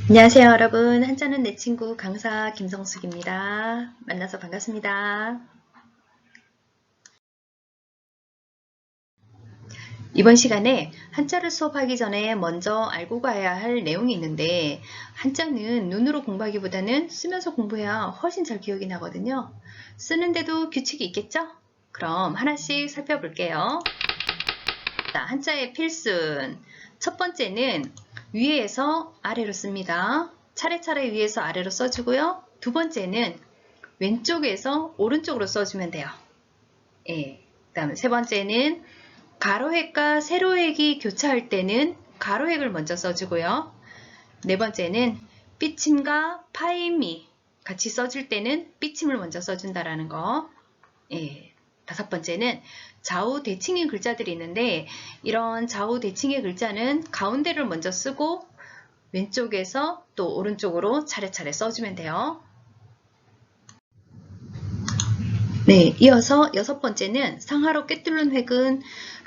안녕하세요 여러분. 한자는 내 친구 강사 김성숙입니다. 만나서 반갑습니다. 이번 시간에 한자를 수업하기 전에 먼저 알고 가야 할 내용이 있는데 한자는 눈으로 공부하기보다는 쓰면서 공부해야 훨씬 잘 기억이 나거든요. 쓰는데도 규칙이 있겠죠? 그럼 하나씩 살펴볼게요. 자, 한자의 필순. 첫 번째는 위에서 아래로 씁니다. 차례차례 위에서 아래로 써주고요. 두 번째는 왼쪽에서 오른쪽으로 써주면 돼요. 예. 그다음에 세 번째는 가로획과 세로획이 교차할 때는 가로획을 먼저 써주고요. 네 번째는 삐침과 파임이 같이 써줄 때는 삐침을 먼저 써준다라는 거. 예. 다섯 번째는 좌우 대칭인 글자들이 있는데 이런 좌우 대칭의 글자는 가운데를 먼저 쓰고 왼쪽에서 또 오른쪽으로 차례차례 써주면 돼요. 네, 이어서 여섯 번째는 상하로 꿰뚫는 획은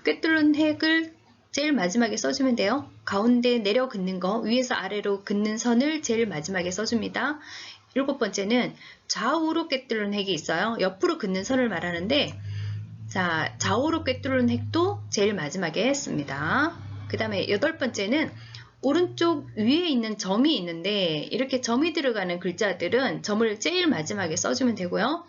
꿰뚫는 획을 제일 마지막에 써주면 돼요. 가운데 내려 긋는 거, 위에서 아래로 긋는 선을 제일 마지막에 써줍니다. 일곱 번째는 좌우로 꿰뚫는 획이 있어요. 옆으로 긋는 선을 말하는데 자, 좌우로 꿰뚫는 획도 제일 마지막에 씁니다. 그 다음에 여덟 번째는 오른쪽 위에 있는 점이 있는데 이렇게 점이 들어가는 글자들은 점을 제일 마지막에 써주면 되고요.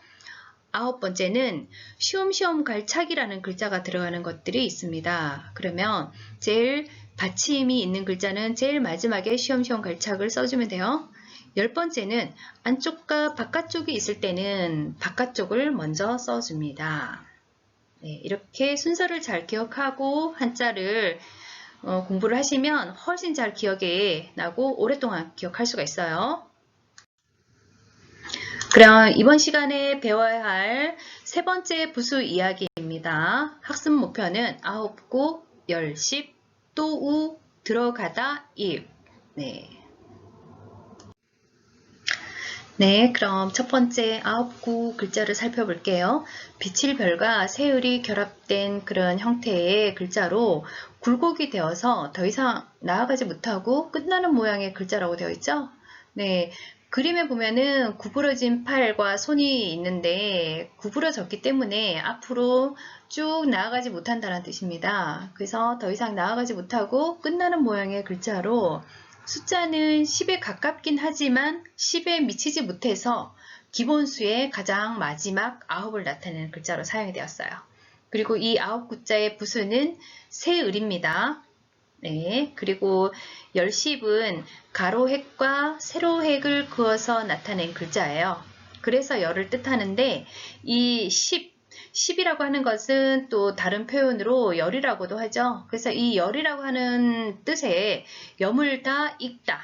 아홉 번째는 쉬엄쉬엄 갈착이라는 글자가 들어가는 것들이 있습니다. 그러면 제일 받침이 있는 글자는 제일 마지막에 쉬엄쉬엄 갈착을 써주면 돼요. 열 번째는 안쪽과 바깥쪽이 있을 때는 바깥쪽을 먼저 써줍니다. 네, 이렇게 순서를 잘 기억하고 한자를 공부를 하시면 훨씬 잘 기억에 나고 오랫동안 기억할 수가 있어요. 그럼 이번 시간에 배워야 할 세 번째 부수 이야기입니다. 학습 목표는 아홉구, 열십, 또우, 들어가다, 입. 네, 그럼 첫 번째 아홉구 글자를 살펴볼게요. 비칠별과 세을이 결합된 그런 형태의 글자로 굴곡이 되어서 더 이상 나아가지 못하고 끝나는 모양의 글자라고 되어 있죠? 네, 그림에 보면은 구부러진 팔과 손이 있는데 구부러졌기 때문에 앞으로 쭉 나아가지 못한다는 뜻입니다. 그래서 더 이상 나아가지 못하고 끝나는 모양의 글자로 숫자는 10에 가깝긴 하지만 10에 미치지 못해서 기본수의 가장 마지막 9을 나타내는 글자로 사용이 되었어요. 그리고 이 9구자의 부수는 세을입니다. 네, 그리고 열십은 가로획과 세로획을 그어서 나타낸 글자예요. 그래서 열을 뜻하는데 이 10이라고 하는 것은 또 다른 표현으로 열이라고도 하죠. 그래서 이 열이라고 하는 뜻에 여물다, 익다,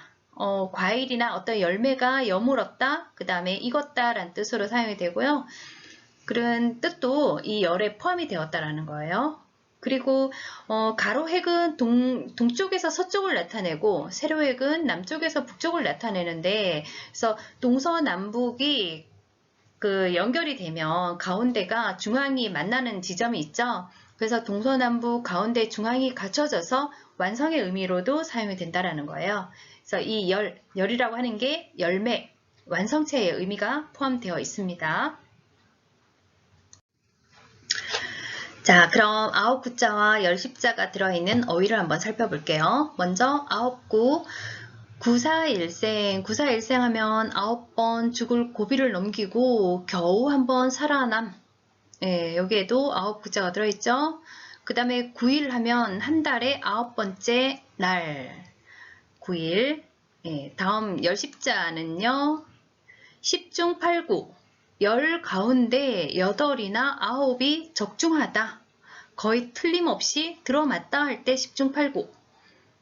과일이나 어떤 열매가 여물었다, 그 다음에 익었다 라는 뜻으로 사용이 되고요. 그런 뜻도 이 열에 포함이 되었다라는 거예요. 그리고 가로획은 동쪽에서 서쪽을 나타내고 세로획은 남쪽에서 북쪽을 나타내는데 그래서 동서남북이 그 연결이 되면 가운데가 중앙이 만나는 지점이 있죠. 그래서 동서남북 가운데 중앙이 갖춰져서 완성의 의미로도 사용이 된다라는 거예요. 그래서 이 열이라고 하는 게 열매, 완성체의 의미가 포함되어 있습니다. 자, 그럼 아홉구자와 열십자가 들어있는 어휘를 한번 살펴볼게요. 먼저 아홉구, 구사일생, 구사일생 하면 9번 죽을 고비를 넘기고 겨우 한번 살아남. 예, 여기에도 9구자가 들어있죠. 그 다음에 9일 하면 한 달에 9번째 날. 9일. 예, 다음 열십자는요. 10중 8구. 열 가운데 8이나 9이 적중하다. 거의 틀림없이 들어맞다 할 때 10중 8구.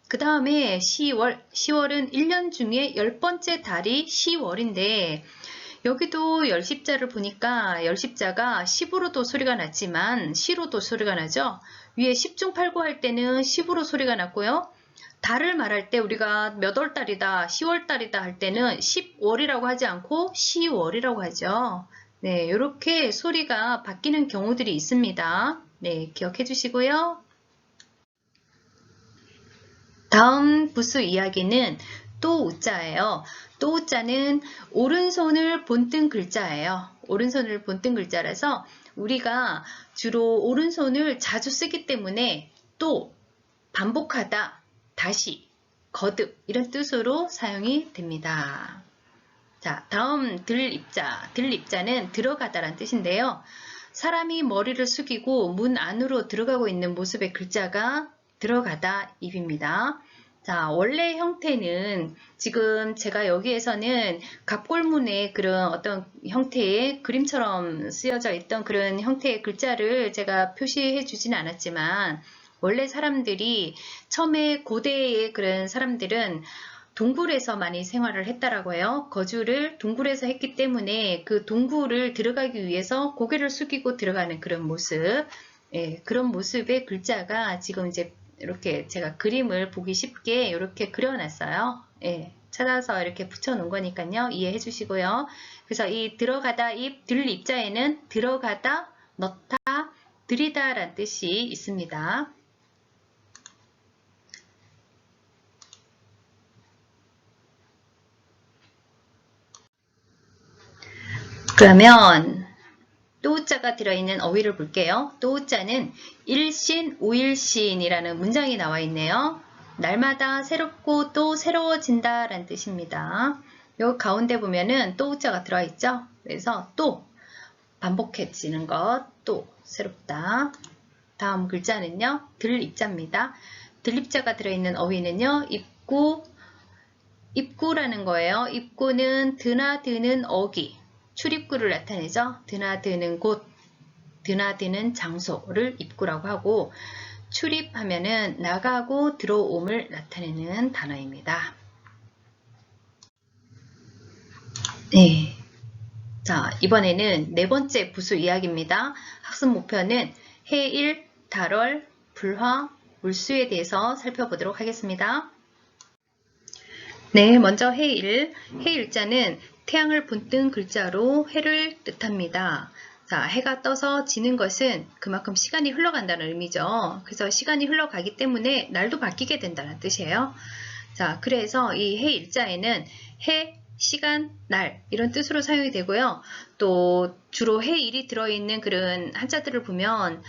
그 다음에 10월. 10월은 1년 중에 10번째 달이 10월인데 여기도 열십자를 보니까 열십자가 10으로도 소리가 났지만 시로도 소리가 나죠. 위에 10중 8구 할 때는 10으로 소리가 났고요. 달을 말할 때 우리가 몇 월달이다, 10월달이다 할 때는 10월이라고 하지 않고 10월이라고 하죠. 네, 이렇게 소리가 바뀌는 경우들이 있습니다. 네, 기억해 주시고요. 다음 부수 이야기는 또우자예요. 또우자는 오른손을 본뜬 글자예요. 오른손을 본뜬 글자라서 우리가 주로 오른손을 자주 쓰기 때문에 또, 반복하다, 다시, 거듭 이런 뜻으로 사용이 됩니다. 자, 다음 들입자. 들입자는 들어가다란 뜻인데요. 사람이 머리를 숙이고 문 안으로 들어가고 있는 모습의 글자가 들어가다 입입니다. 자, 원래 형태는 지금 제가 여기에서는 갑골문의 그런 어떤 형태의 그림처럼 쓰여져 있던 그런 형태의 글자를 제가 표시해 주진 않았지만 원래 사람들이 처음에 고대의 그런 사람들은 동굴에서 많이 생활을 했다라고 해요. 거주를 동굴에서 했기 때문에 그 동굴을 들어가기 위해서 고개를 숙이고 들어가는 그런 모습, 예, 그런 모습의 글자가 지금 이제 이렇게 제가 그림을 보기 쉽게 이렇게 그려놨어요. 예, 찾아서 이렇게 붙여놓은 거니까요. 이해해 주시고요. 그래서 이 들어가다 입, 들 입자에는 들어가다, 넣다, 들이다 라는 뜻이 있습니다. 그러면 또우자가 들어있는 어휘를 볼게요. 또우자는 일신, 우일신이라는 문장이 나와 있네요. 날마다 새롭고 또 새로워진다 라는 뜻입니다. 여기 가운데 보면은 또우자가 들어있죠. 그래서 또, 반복해지는 것, 또, 새롭다. 다음 글자는요. 들입자입니다. 들입자가 들어있는 어휘는요. 입구, 입구라는 거예요. 입구는 드나드는 어기. 출입구를 나타내죠. 드나드는 곳, 드나드는 장소를 입구라고 하고 출입하면은 나가고 들어옴을 나타내는 단어입니다. 네. 자, 이번에는 네 번째 부수 이야기입니다. 학습 목표는 해일, 달월, 불화, 물수에 대해서 살펴보도록 하겠습니다. 네, 먼저 해일. 해일자는 태양을 본뜬 글자로 해를 뜻합니다. 자, 해가 떠서 지는 것은 그만큼 시간이 흘러간다는 의미죠. 그래서 시간이 흘러가기 때문에 날도 바뀌게 된다는 뜻이에요. 자, 그래서 이 해일자에는 해, 시간, 날 이런 뜻으로 사용이 되고요. 또 주로 해일이 들어있는 그런 한자들을 보면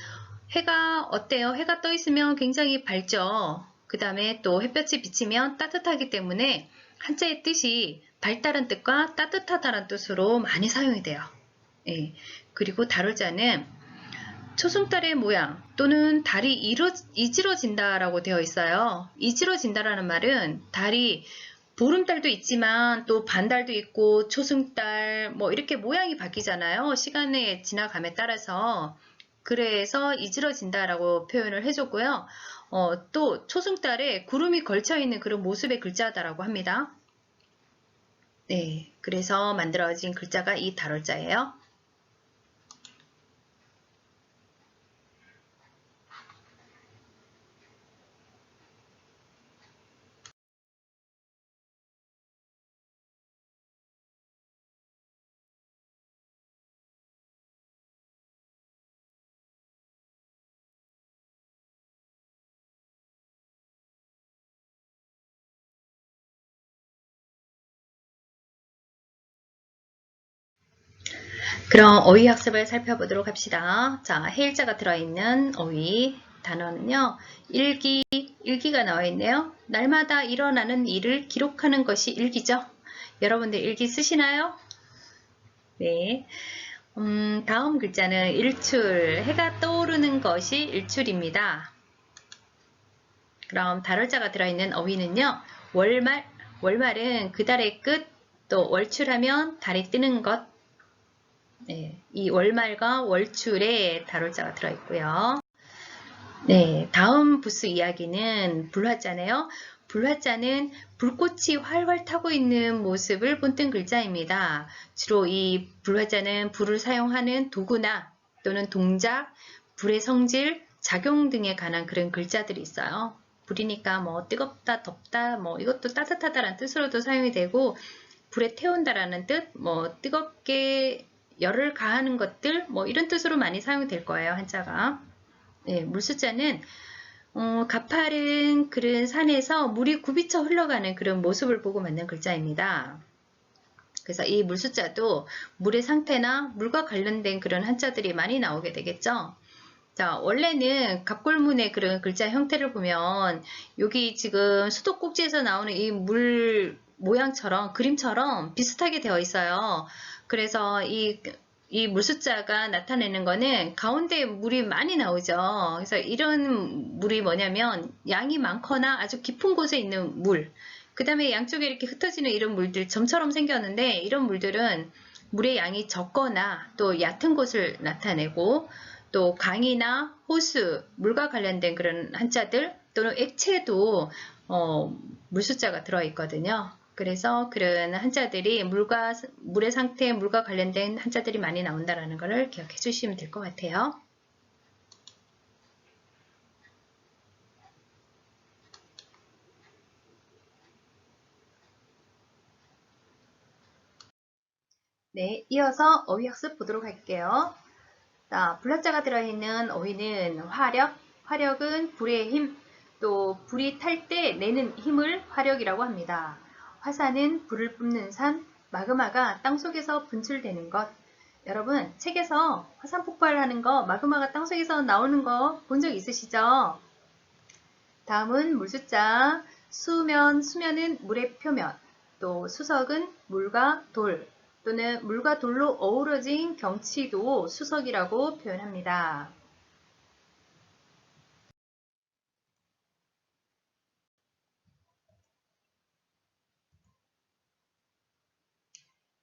해가 어때요? 해가 떠 있으면 굉장히 밝죠. 그 다음에 또 햇볕이 비치면 따뜻하기 때문에 한자의 뜻이 밝다는 뜻과 따뜻하다는 뜻으로 많이 사용이 돼요. 예. 그리고 달월자는 초승달의 모양 또는 달이 이지러진다라고 되어 있어요. 이지러진다라는 말은 달이 보름달도 있지만 또 반달도 있고 초승달 뭐 이렇게 모양이 바뀌잖아요. 시간의 지나감에 따라서. 그래서 이지러진다라고 표현을 해줬고요. 또 초승달에 구름이 걸쳐있는 그런 모습의 글자다라고 합니다. 네, 그래서 만들어진 글자가 이 달월자예요. 그럼 어휘 학습을 살펴보도록 합시다. 자, 해일자가 들어있는 어휘 단어는요. 일기가 나와 있네요. 날마다 일어나는 일을 기록하는 것이 일기죠. 여러분들 일기 쓰시나요? 네. 다음 글자는 일출. 해가 떠오르는 것이 일출입니다. 그럼 달월자가 들어있는 어휘는요. 월말. 월말은 그 달의 끝, 또 월출하면 달이 뜨는 것. 네, 이 월말과 월출에 달월자가 들어있고요. 네, 다음 부수 이야기는 불화자네요. 불화자는 불꽃이 활활 타고 있는 모습을 본뜬 글자입니다. 주로 이 불화자는 불을 사용하는 도구나 또는 동작, 불의 성질, 작용 등에 관한 그런 글자들이 있어요. 불이니까 뭐 뜨겁다, 덥다, 뭐 이것도 따뜻하다라는 뜻으로도 사용이 되고 불에 태운다라는 뜻, 뭐 뜨겁게 열을 가하는 것들 뭐 이런 뜻으로 많이 사용이 될 거예요. 한자가. 네, 물수자는 가파른 그런 산에서 물이 굽이쳐 흘러가는 그런 모습을 보고 만든 글자입니다. 그래서 이 물숫자도 물의 상태나 물과 관련된 그런 한자들이 많이 나오게 되겠죠. 자, 원래는 갑골문의 그런 글자 형태를 보면 여기 지금 수도꼭지에서 나오는 이 물 모양처럼 그림처럼 비슷하게 되어 있어요. 그래서 이 물숫자가 나타내는 거는 가운데 물이 많이 나오죠. 그래서 이런 물이 뭐냐면 양이 많거나 아주 깊은 곳에 있는 물, 그 다음에 양쪽에 이렇게 흩어지는 이런 물들 점처럼 생겼는데 이런 물들은 물의 양이 적거나 또 얕은 곳을 나타내고 또 강이나 호수, 물과 관련된 그런 한자들 또는 액체도 물숫자가 들어있거든요. 그래서 그런 한자들이 물의 상태, 물과 관련된 한자들이 많이 나온다는 것을 기억해 주시면 될 것 같아요. 네, 이어서 어휘 학습 보도록 할게요. 자, 불락자가 들어있는 어휘는 화력, 화력은 불의 힘, 또 불이 탈 때 내는 힘을 화력이라고 합니다. 화산은 불을 뿜는 산, 마그마가 땅속에서 분출되는 것. 여러분, 책에서 화산 폭발하는 거, 마그마가 땅속에서 나오는 거 본 적 있으시죠? 다음은 물숫자, 수면은 물의 표면, 또 수석은 물과 돌, 또는 물과 돌로 어우러진 경치도 수석이라고 표현합니다.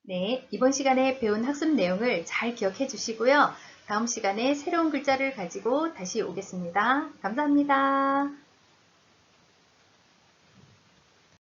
네, 이번 시간에 배운 학습 내용을 잘 기억해 주시고요. 다음 시간에 새로운 글자를 가지고 다시 오겠습니다. 감사합니다.